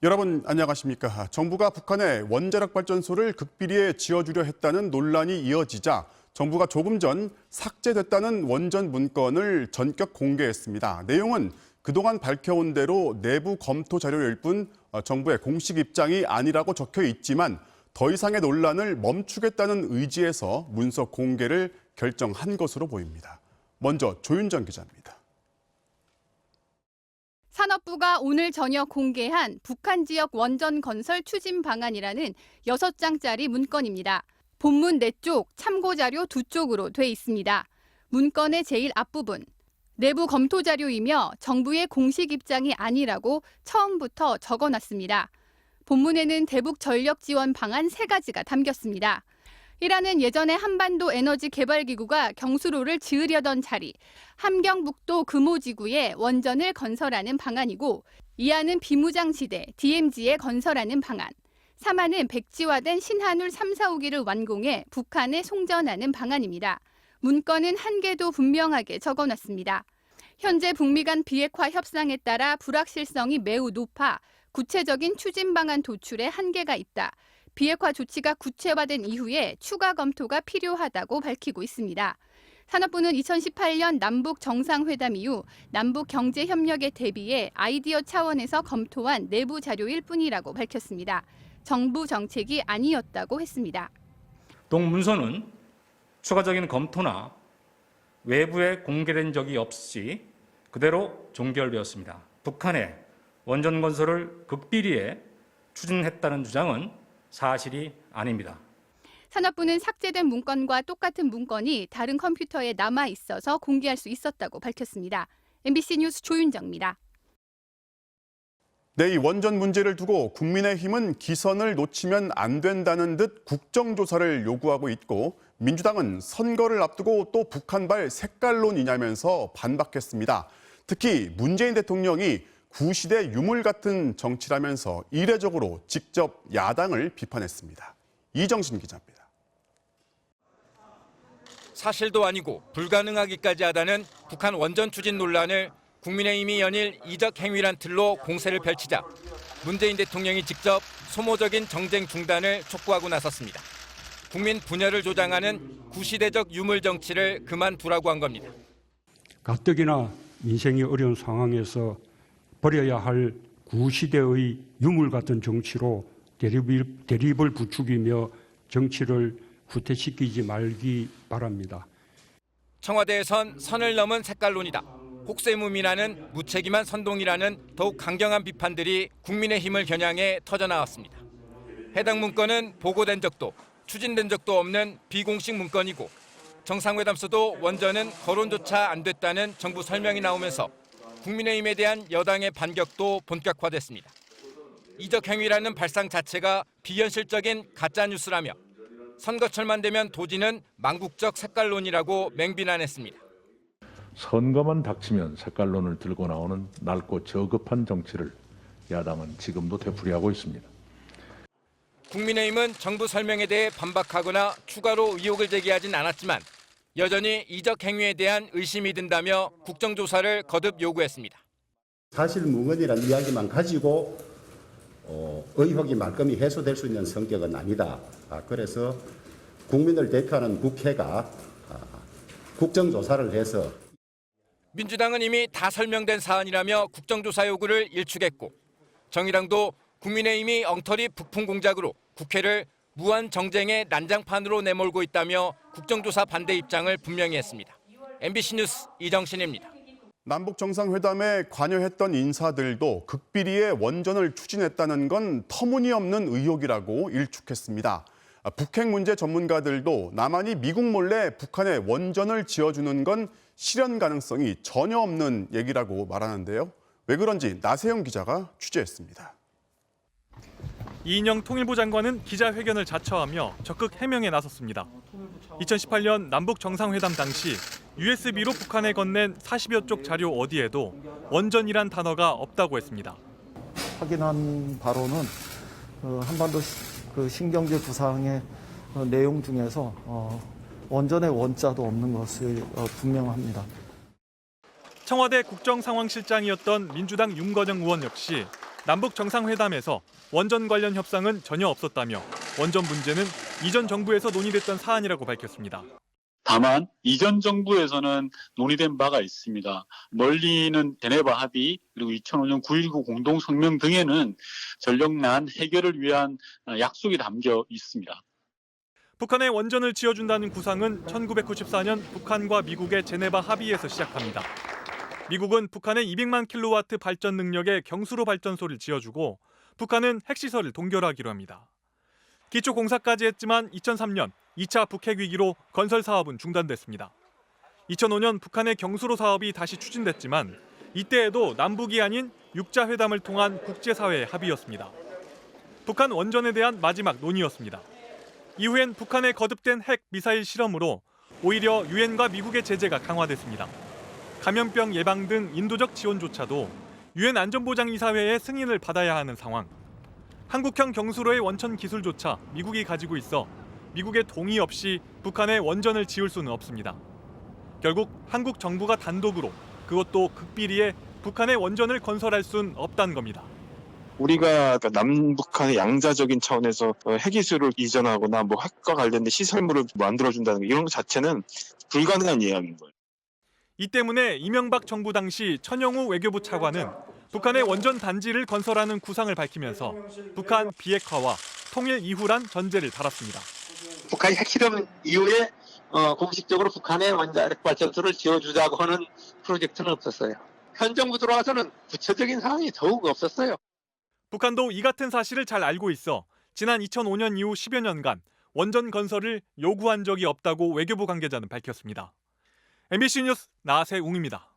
여러분 안녕하십니까? 정부가 북한에 원자력 발전소를 극비리에 지어주려 했다는 논란이 이어지자 정부가 조금 전 삭제됐다는 원전 문건을 전격 공개했습니다. 내용은 그동안 밝혀온 대로 내부 검토 자료일 뿐 정부의 공식 입장이 아니라고 적혀 있지만 더 이상의 논란을 멈추겠다는 의지에서 문서 공개를 결정한 것으로 보입니다. 먼저 조윤정 기자입니다. 산업부가 오늘 저녁 공개한 북한 지역 원전 건설 추진 방안이라는 6장짜리 문건입니다. 본문 4쪽, 참고 자료 2쪽으로 돼 있습니다. 문건의 제일 앞부분, 내부 검토 자료이며 정부의 공식 입장이 아니라고 처음부터 적어놨습니다. 본문에는 대북 전력 지원 방안 3가지가 담겼습니다. 1안은 예전에 한반도 에너지 개발기구가 경수로를 지으려던 자리, 함경북도 금오지구에 원전을 건설하는 방안이고, 2안은 비무장지대 DMZ에 건설하는 방안, 3안은 백지화된 신한울 3, 4호기를 완공해 북한에 송전하는 방안입니다. 문건은 한계도 분명하게 적어놨습니다. 현재 북미 간 비핵화 협상에 따라 불확실성이 매우 높아 구체적인 추진 방안 도출에 한계가 있다. 비핵화 조치가 구체화된 이후에 추가 검토가 필요하다고 밝히고 있습니다. 산업부는 2018년 남북 정상회담 이후 남북 경제 협력에 대비해 아이디어 차원에서 검토한 내부 자료일 뿐이라고 밝혔습니다. 정부 정책이 아니었다고 했습니다. 동문서는 추가적인 검토나 외부에 공개된 적이 없이 그대로 종결되었습니다. 북한의 원전 건설을 극비리에 추진했다는 주장은 사실이 아닙니다. 산업부는 삭제된 문건과 똑같은 문건이 다른 컴퓨터에 남아 있어서 공개할 수 있었다고 밝혔습니다. MBC 뉴스 조윤정입니다. 네, 이 원전 문제를 두고 국민의힘은 기선을 놓치면 안 된다는 듯 국정조사를 요구하고 있고 민주당은 선거를 앞두고 또 북한발 색깔론이냐면서 반박했습니다. 특히 문재인 대통령이 구시대 유물 같은 정치라면서 이례적으로 직접 야당을 비판했습니다. 이정신 기자입니다. 사실도 아니고 불가능하기까지 하다는 북한 원전 추진 논란을 국민의힘이 연일 이적 행위란 틀로 공세를 펼치자 문재인 대통령이 직접 소모적인 정쟁 중단을 촉구하고 나섰습니다. 국민 분열을 조장하는 구시대적 유물 정치를 그만두라고 한 겁니다. 가뜩이나 민생이 어려운 상황에서 버려야 할 구시대의 유물 같은 정치로 대립을 부추기며 정치를 후퇴시키지 말기 바랍니다. 청와대에선 선을 넘은 색깔론이다. 혹세무민하는 무책임한 선동이라는 더욱 강경한 비판들이 국민의힘을 겨냥해 터져나왔습니다. 해당 문건은 보고된 적도 추진된 적도 없는 비공식 문건이고 정상회담서도 원전은 거론조차 안 됐다는 정부 설명이 나오면서 국민의힘에 대한 여당의 반격도 본격화됐습니다. 이적 행위라는 발상 자체가 비현실적인 가짜뉴스라며 선거철만 되면 도지는 망국적 색깔론이라고 맹비난했습니다. 선거만 닥치면 색깔론을 들고 나오는 낡고 저급한 정치를 야당은 지금도 되풀이하고 있습니다. 국민의힘은 정부 설명에 대해 반박하거나 추가로 의혹을 제기하진 않았지만 여전히 이적 행위에 대한 의심이 든다며 국정조사를 거듭 요구했습니다. 사실무근이라는 이야기만 가지고 의혹이 말끔히 해소될 수 있는 성격은 아니다. 그래서 국민을 대표하는 국회가 국정조사를 해서 민주당은 이미 다 설명된 사안이라며 국정조사 요구를 일축했고 정의당도 국민의힘이 엉터리 북풍 공작으로 국회를 무한 정쟁의 난장판으로 내몰고 있다며 국정조사 반대 입장을 분명히 했습니다. MBC 뉴스 이정신입니다. 남북 정상회담에 관여했던 인사들도 극비리에 원전을 추진했다는 건 터무니없는 의혹이라고 일축했습니다. 북핵 문제 전문가들도 남한이 미국 몰래 북한에 원전을 지어주는 건 실현 가능성이 전혀 없는 얘기라고 말하는데요. 왜 그런지 나세영 기자가 취재했습니다. 이인영 통일부 장관은 기자회견을 자처하며 적극 해명에 나섰습니다. 2018년 남북 정상회담 당시 USB로 북한에 건넨 40여 쪽 자료 어디에도 원전이란 단어가 없다고 했습니다. 확인한 바로는 한반도 신경제 구상의 내용 중에서 원전의 원자도 없는 것이 분명합니다. 청와대 국정상황실장이었던 민주당 윤거정 의원 역시 남북 정상회담에서 원전 관련 협상은 전혀 없었다며 원전 문제는 이전 정부에서 논의됐던 사안이라고 밝혔습니다. 다만 이전 정부에서는 논의된 바가 있습니다. 멀리는 제네바 합의 그리고 2005년 9.19 공동성명 등에는 전력난 해결을 위한 약속이 담겨 있습니다. 북한에 원전을 지어준다는 구상은 1994년 북한과 미국의 제네바 합의에서 시작합니다. 미국은 북한에 200만 킬로와트 발전 능력의 경수로 발전소를 지어주고 북한은 핵시설을 동결하기로 합니다. 기초 공사까지 했지만 2003년 2차 북핵 위기로 건설 사업은 중단됐습니다. 2005년 북한의 경수로 사업이 다시 추진됐지만 이때에도 남북이 아닌 6자 회담을 통한 국제사회의 합의였습니다. 북한 원전에 대한 마지막 논의였습니다. 이후엔 북한의 거듭된 핵 미사일 실험으로 오히려 유엔과 미국의 제재가 강화됐습니다. 감염병 예방 등 인도적 지원조차도 유엔 안전보장이사회의 승인을 받아야 하는 상황. 한국형 경수로의 원천 기술조차 미국이 가지고 있어 미국의 동의 없이 북한에 원전을 지을 수는 없습니다. 결국 한국 정부가 단독으로 그것도 극비리에 북한의 원전을 건설할 수는 없다는 겁니다. 우리가 남북한의 양자적인 차원에서 핵기술을 이전하거나 뭐 핵과 관련된 시설물을 만들어준다는 거 이런 것 자체는 불가능한 이야기인 거예요. 이 때문에 이명박 정부 당시 천영우 외교부 차관은 북한의 원전 단지를 건설하는 구상을 밝히면서 북한 비핵화와 통일 이후란 전제를 달았습니다. 북한이 핵실험 이후에 공식적으로 북한의 원자력 발전소를 지어주자고 하는 프로젝트는 없었어요. 현 정부 들어와서는 구체적인 상황이 더욱 없었어요. 북한도 이 같은 사실을 잘 알고 있어 지난 2005년 이후 10여 년간 원전 건설을 요구한 적이 없다고 외교부 관계자는 밝혔습니다. MBC 뉴스 나세웅입니다.